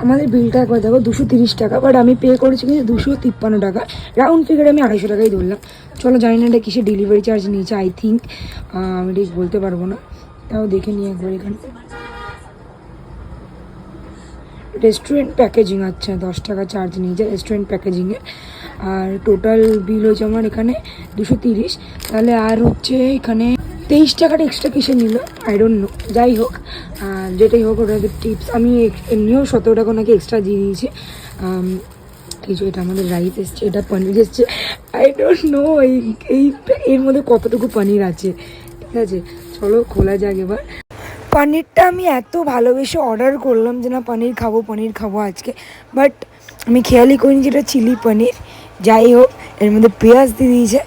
আমাদের বিলটা একবার দেখো 230 টাকা, বাট আমি পে করেছি কিন্তু 253 টাকা। রাউন্ড ফিগারে আমি 250 টাকাই ধরলাম। চলো জানি না এটা কিসে ডেলিভারি চার্জ নিয়েছে, আই থিঙ্ক, আমি ঠিক বলতে পারবো না, তাও দেখে নিই একবার এখানে। রেস্টুরেন্ট প্যাকেজিং, আচ্ছা 10 টাকা চার্জ নিয়েছে রেস্টুরেন্ট প্যাকেজিংয়ে। আর টোটাল বিল হয়েছে আমার এখানে 230। তাহলে আর হচ্ছে এখানে 23 টাকাটা এক্সট্রা কিসে নিল আই ডোন্ট নো, যাই হোক যেটাই হোক ওটা টিপস। আমি এমনিও 17 টাকা ওনাকে এক্সট্রা দিয়ে দিয়েছি। কিছু এটা আমাদের রাইস এসছে, এটা পনির এসছে, আই ডোন্ট নো এই এর মধ্যে কতটুকু পনির আছে। ঠিক আছে চলো খোলা যাক এবার। পনিরটা আমি এত ভালোবেসে অর্ডার করলাম যে না পনির খাবো আজকে, বাট আমি খেয়ালই করিনি যেটা চিলি পনির। যাই হোক এর মধ্যে পেঁয়াজ দিয়ে দিয়েছে,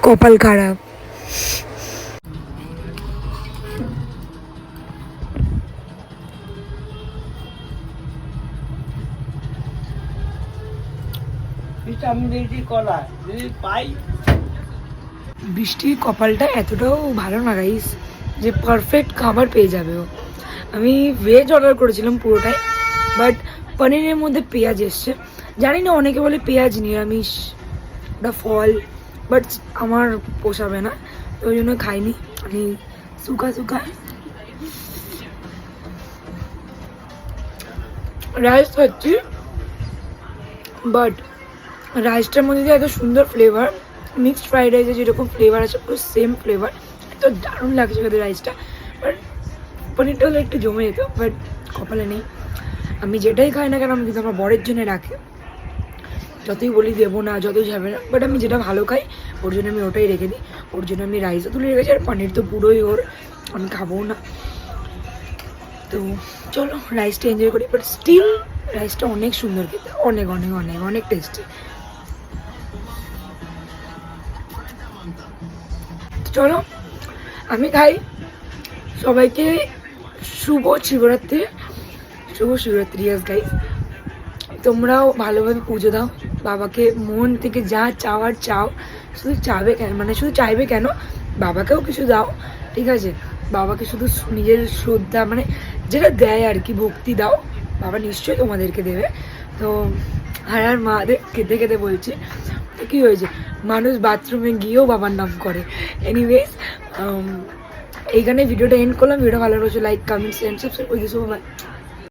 কপাল খারাপ। বৃষ্টির কপালটা এতটাও ভালো না গাইস যে পারফেক্ট খাবার পেয়ে যাবে ও। আমি ভেজ অর্ডার করেছিলাম পুরোটাই, বাট পনিরের মধ্যে পেঁয়াজ এসছে। জানি না অনেকে বলে পেঁয়াজ নিরামিষ, ওটা ফল, বাট আমার পোষাবে না, তো ওই জন্য খাইনি। আমি শুকা রাইস খাচ্ছি, বাট রাইসটার মধ্যে যে এত সুন্দর ফ্লেভার, মিক্সড ফ্রাইড রাইসে যেরকম ফ্লেভার আছে পুরো সেম ফ্লেভার, এত দারুণ লাগছে ওদের রাইসটা। বাট পনিরটা হলে একটু জমে যেত, বাট কপালে নেই। আমি যেটাই খাই না কেন আমি কিন্তু আমার বরের জন্য রাখি, যতই বলি দেবো না, যতই যাবে না, বাট আমি যেটা ভালো খাই ওর জন্য আমি ওটাই রেখে দিই। ওর জন্য আমি রাইসও তুলে রেখেছি, আর পনির তো পুরোই ওর, আমি খাবো না। তো চলো রাইসটা এনজয় করি, বাট স্টিল রাইসটা অনেক সুন্দর খেতে, অনেক অনেক অনেক অনেক টেস্টি। চলো আমি খাই। সবাইকে শুভ শিবরাত্রি, ইয়াস গাইস। তোমরাও ভালোভাবে পুজো দাও, বাবাকে মন থেকে যা চাওয়ার চাও, শুধু চাবে কেন, মানে শুধু চাইবে কেন, বাবাকেও কিছু দাও, ঠিক আছে? বাবাকে শুধু নিজের শ্রদ্ধা মানে যেটা দেয় আর কি, ভক্তি দাও, বাবা নিশ্চয়ই তোমাদেরকে দেবে। তো আর মাদের খেতে খেতে বলছি, তো কী হয়েছে, মানুষ বাথরুমে গিয়েও বাবার নাম করে। এনিওয়েজ এইখানে ভিডিওটা এন্ড করলাম। ভিডিও ভালো লাগছে লাইক কমেন্ট এন্ড সাবস্ক্রাইব করে দিও।